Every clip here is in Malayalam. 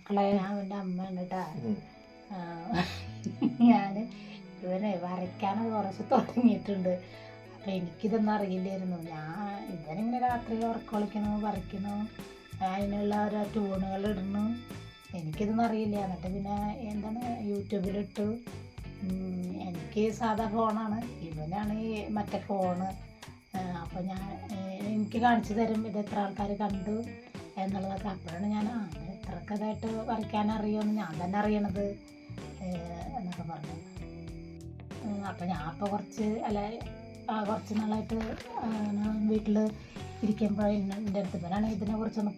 മക്കളെ ഞാൻ എൻ്റെ അമ്മയാണ് കേട്ടാ. ഞാൻ ഇവനെ വരയ്ക്കാനൊക്കെ കുറച്ച് തുടങ്ങിയിട്ടുണ്ട്. അപ്പം എനിക്കിതൊന്നും അറിയില്ലായിരുന്നു. ഇവനിങ്ങനെ രാത്രി ഉറക്കം വരയ്ക്കണു, അതിനുള്ള ഓരോ ട്യൂണുകൾ ഇടണു. എനിക്കിതൊന്നും അറിയില്ല. എന്നിട്ട് പിന്നെ എന്താണ് യൂട്യൂബിലിട്ടു. എനിക്ക് സാധാ ഫോണാണ്, ഇവനാണ് ഈ മറ്റേ ഫോണ്. അപ്പോൾ എനിക്ക് കാണിച്ചു തരും ഇത് എത്ര ആൾക്കാർ കണ്ടു എന്നുള്ളതൊക്കെ. അപ്പോഴാണ് ഞാൻ ഇത്രയൊക്കെ ഇതായിട്ട് വരയ്ക്കാനറിയുമെന്ന് ഞാൻ തന്നെ അറിയണത് എന്നൊക്കെ പറഞ്ഞു. അപ്പോൾ ഞാൻ ഇപ്പോൾ കുറച്ച് നാളായിട്ട് വീട്ടിൽ ഇരിക്കുമ്പോൾ എൻ്റെ അടുത്ത് ഇവനാണ് ഇതിനെക്കുറിച്ചൊന്ന്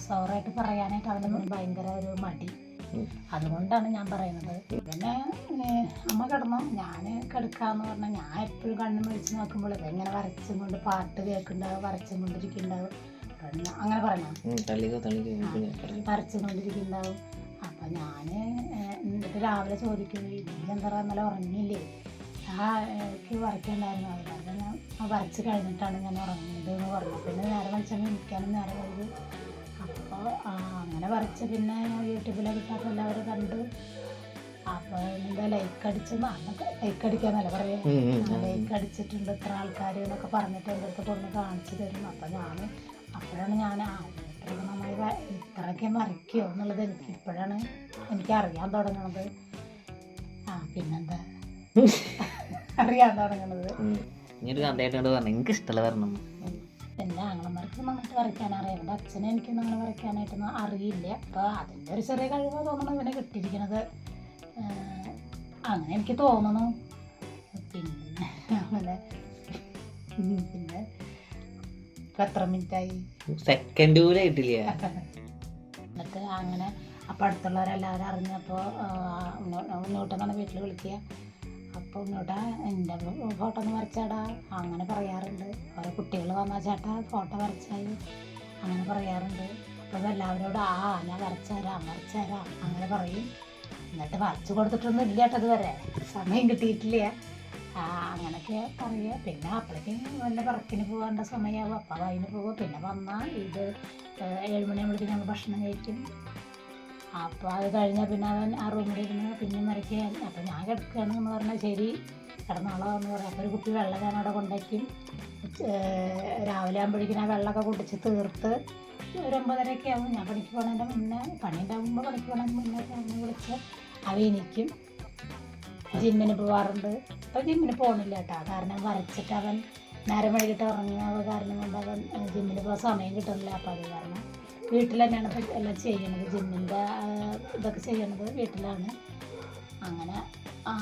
സോറായിട്ട് പറയാനായിട്ട് അവന് ഭയങ്കര ഒരു മടി. അതുകൊണ്ടാണ് ഞാൻ പറയുന്നത്. പിന്നെ അമ്മ കിടന്നോ, ഞാൻ കിടക്കാന്ന് പറഞ്ഞാൽ ഞാൻ എപ്പോഴും കണ്ണു മേടിച്ച് നോക്കുമ്പോൾ ഇതെങ്ങനെ വരച്ചും കൊണ്ട് പാട്ട് കേൾക്കുന്നുണ്ടാവും, വരച്ചും കൊണ്ടിരിക്കുന്നുണ്ടാവും. അങ്ങനെ പറഞ്ഞാൽ വരച്ചും കൊണ്ടിരിക്കുന്നുണ്ടാവും. അപ്പം ഞാൻ എന്നിട്ട് രാവിലെ ചോദിക്കും, ഇതെന്താ ഇന്നലെ ഉറങ്ങിയില്ലേ? എനിക്ക് വരയ്ക്കണ്ടായിരുന്നു. അതിനകത്ത് ഞാൻ വരച്ച് കഴിഞ്ഞിട്ടാണ് ഞാൻ ഉറങ്ങിയത് എന്ന് പറഞ്ഞു. പിന്നെ നേരെ വിളിച്ചാൽ എനിക്കാനും നേരെ വൈകി. അപ്പോൾ അങ്ങനെ വരച്ച് പിന്നെ യൂട്യൂബിലൊക്കെ ഇട്ടപ്പോൾ എല്ലാവരും കണ്ടു. അപ്പോൾ എന്താ ലൈക്ക് അടിക്കാന്നല്ല പറയാം, ലൈക്ക് അടിച്ചിട്ടുണ്ട് ഇത്ര ആൾക്കാർ എന്നൊക്കെ പറഞ്ഞിട്ട് എൻ്റെ അടുത്ത് കൊണ്ട് കാണിച്ചു തരും. അപ്പോഴാണ് ഞാൻ നന്നായി ഇത്രയൊക്കെ വരയ്ക്കുമോ എന്നുള്ളത് ഇപ്പോഴാണ് എനിക്ക് അറിയാൻ തുടങ്ങുന്നത്. പിന്നെന്താ അറിയാൻ തുടങ്ങുന്നത്. എനിക്ക് ഇഷ്ടമല്ല വരണം. എൻ്റെ ആങ്ങളമാർക്ക് നന്നായിട്ട് വരയ്ക്കാൻ അറിയാം. എൻ്റെ അച്ഛനെ എനിക്കൊന്നും അങ്ങനെ വരയ്ക്കാനായിട്ടൊന്നും അറിയില്ല. അപ്പോൾ അതിൻ്റെ ഒരു ചെറിയ കഴിവ് തോന്നണം ഇവനെ കിട്ടിയിരിക്കുന്നത്, അങ്ങനെ എനിക്ക് തോന്നണു. പിന്നെ ഇപ്പം എത്ര മിനിറ്റായി? സെക്കൻഡ് പോലും ആയിട്ടില്ല. എന്നിട്ട് അങ്ങനെ അപ്പം അടുത്തുള്ളവരെല്ലാവരും അറിഞ്ഞപ്പോൾ മുന്നോട്ടെന്നാണ് വീട്ടിൽ വിളിക്കുക. അപ്പോൾ മുന്നോട്ടാ എൻ്റെ ഫോട്ടോ ഒന്ന് വരച്ചാടാ അങ്ങനെ പറയാറുണ്ട്. ഓരോ കുട്ടികൾ വന്നാൽ ചേട്ടാ ഫോട്ടോ വരച്ചായി അങ്ങനെ പറയാറുണ്ട്. അപ്പോൾ എല്ലാവരോടും ഞാൻ വരച്ചുതരാം അങ്ങനെ പറയും. എന്നിട്ട് വരച്ച് കൊടുത്തിട്ടൊന്നും ഇല്ല കേട്ടോ, ഇതുവരെ സമയം കിട്ടിയിട്ടില്ല. അങ്ങനെയൊക്കെ പറയുക. പിന്നെ അപ്പോഴേക്കും വല്ല പറക്കിന് പോകേണ്ട സമയമാകും, അപ്പം അതിന് പോകും. പിന്നെ വന്നാൽ 7 മണിയാകുമ്പോഴേക്കും ഞങ്ങൾ ഭക്ഷണം കഴിക്കും. അപ്പോൾ അത് കഴിഞ്ഞാൽ പിന്നെ അവൻ ആ റൂമിലിരുന്ന് പിന്നെ വരയ്ക്കാൻ. അപ്പോൾ ഞാൻ കിടക്കുകയാണ് എന്ന് പറഞ്ഞാൽ ശരി കിടന്നോളാം എന്ന് പറയാം. അപ്പോൾ ഒരു കുപ്പി വെള്ളം ഞാൻ അവിടെ കൊണ്ടുവയ്ക്കും. രാവിലെ ആകുമ്പോഴേക്കും ആ വെള്ളമൊക്കെ കുടിച്ച് തീർത്ത് ഒരു 9:30 ആവും. ഞാൻ പണിക്ക് പോകണതിൻ്റെ മുന്നേ, പണി ഉണ്ടാകുമ്പോൾ പണിക്ക് പോകണതിന് മുന്നേ അവനെ വിളിച്ച് അവനിക്കും. ജിമ്മിന് പോകാറുണ്ട്. ഇപ്പോൾ ജിമ്മിന് പോകണില്ല കേട്ടോ, കാരണം വരച്ചിട്ട് അവൻ നേരം വൈകിട്ട് ഉറങ്ങിയ കാരണം കൊണ്ട് അവൻ ജിമ്മിന് പോകാൻ സമയം കിട്ടുന്നില്ല. അപ്പോൾ അത് കാരണം വീട്ടിൽ തന്നെയാണ് എല്ലാം ചെയ്യണത്. ജിമ്മിൻ്റെ ഇതൊക്കെ ചെയ്യണത് വീട്ടിലാണ്. അങ്ങനെ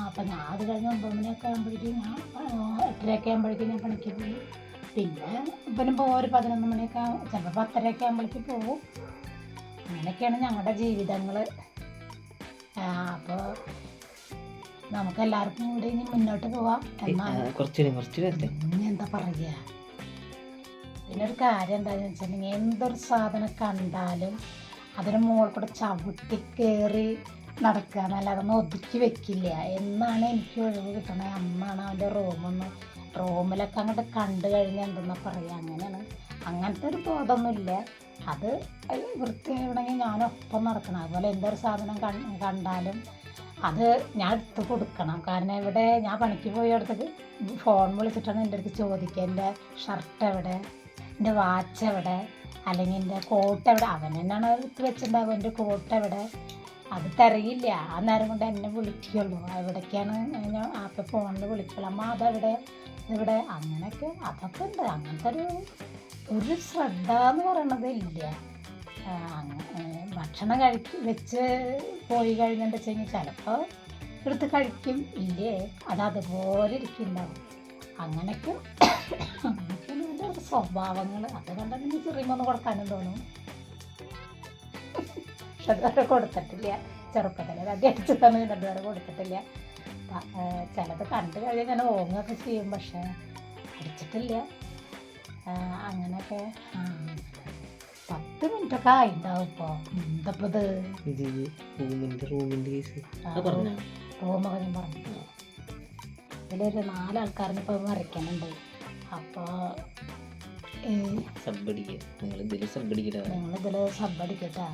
അപ്പം ഞാൻ അത് കഴിഞ്ഞ് 9 മണിയൊക്കെ ആകുമ്പോഴേക്കും 8:30 ആകുമ്പോഴേക്കും ഞാൻ പണിക്ക് പോയി. പിന്നെ ഇപ്പം ഒരു 11 മണിയൊക്കെ ചിലപ്പോൾ 10:30 ആകുമ്പോഴേക്കും പോകും. അങ്ങനെയൊക്കെയാണ് ഞങ്ങളുടെ ജീവിതങ്ങൾ. അപ്പോൾ നമുക്ക് എല്ലാവർക്കും കൂടി ഇനി മുന്നോട്ട് പോവാം. എന്താ പറയുക, പിന്നെ ഒരു കാര്യം എന്താണെന്ന് വെച്ചിട്ടുണ്ടെങ്കിൽ എന്തൊരു സാധനം കണ്ടാലും അതിന് മുകളിൽ കൂടെ ചവിട്ടി കയറി നടക്കുക എന്നല്ലാതെ ഒന്ന് ഒതുക്കി വെക്കില്ല. എന്നാണ് എനിക്ക് ഒഴിവ് കിട്ടണത് അന്നാണ് അവൻ്റെ റൂമിലൊക്കെ അങ്ങോട്ട് കണ്ടു കഴിഞ്ഞാൽ എന്തെന്നാ പറയുക, അങ്ങനെയാണ്. അങ്ങനത്തെ ഒരു ബോധമൊന്നുമില്ല. അത് വൃത്തിയാണെങ്കിൽ ഞാനൊപ്പം നടക്കണം. അതുപോലെ എന്തൊരു സാധനം കണ്ടാലും അത് ഞാൻ എടുത്ത് കൊടുക്കണം. കാരണം ഇവിടെ ഞാൻ പണിക്ക് പോയടുത്തേക്ക് ഫോൺ വിളിച്ചിട്ടാണ് എൻ്റെ അടുത്ത് ചോദിക്കുക, എൻ്റെ ഷർട്ട് എവിടെ, എൻ്റെ വാച്ച് എവിടെ, അല്ലെങ്കിൽ എൻ്റെ കോട്ട് എവിടെ. അവൻ തന്നെയാണ് എടുത്ത് വെച്ചിട്ടുണ്ടാവും. എൻ്റെ കോട്ട് എവിടെ, അത് തിരയില്ല. ആ നേരം കൊണ്ട് എന്നെ വിളിക്കുള്ളൂ. എവിടേക്കാണ് ഞാൻ അപ്പം ഫോണിൽ വിളിക്കുള്ളൂ, അമ്മ അതെവിടെ ഇവിടെ. അങ്ങനെയൊക്കെ അതൊക്കെ ഉണ്ട്. അങ്ങനത്തെ ഒരു ശ്രദ്ധ എന്ന് പറയണത് ഇല്ല. ഭക്ഷണം വെച്ച് പോയി കഴിഞ്ഞിട്ട് വെച്ചെങ്കിൽ ചിലപ്പോൾ എടുത്ത് കഴിക്കും, ഇല്ലേ അതുപോലെ ഇരിക്കുന്നുണ്ടാവും. അങ്ങനെയൊക്കെയാണ് എൻ്റെ സ്വഭാവങ്ങൾ. അത് കണ്ടാൽ എനിക്ക് ചെറിയൊന്ന് കൊടുക്കാനും തോന്നും. പക്ഷെ അതുവരെ കൊടുത്തിട്ടില്ല. ചെറുപ്പത്തിൽ അത് അടിച്ചു തന്നെ അതുവരെ കൊടുത്തിട്ടില്ല. ചിലത് കണ്ടു കഴിഞ്ഞാൽ ഞാൻ ഓങ്ങൊക്കെ ചെയ്യും, പക്ഷെ അടിച്ചിട്ടില്ല. അങ്ങനെയൊക്കെ 10 മിനിറ്റൊക്കെ ആയിട്ടുണ്ടാവും. ഇപ്പോൾ എന്തപ്പോൾ റൂമൊക്കെ ഞാൻ പറഞ്ഞു. ഇതിലൊരു 4 ആൾക്കാരിന് ഇപ്പോൾ വരയ്ക്കാനുണ്ട്. അപ്പോൾ നിങ്ങളിതിൽ സബ് അടിക്കട്ടാ.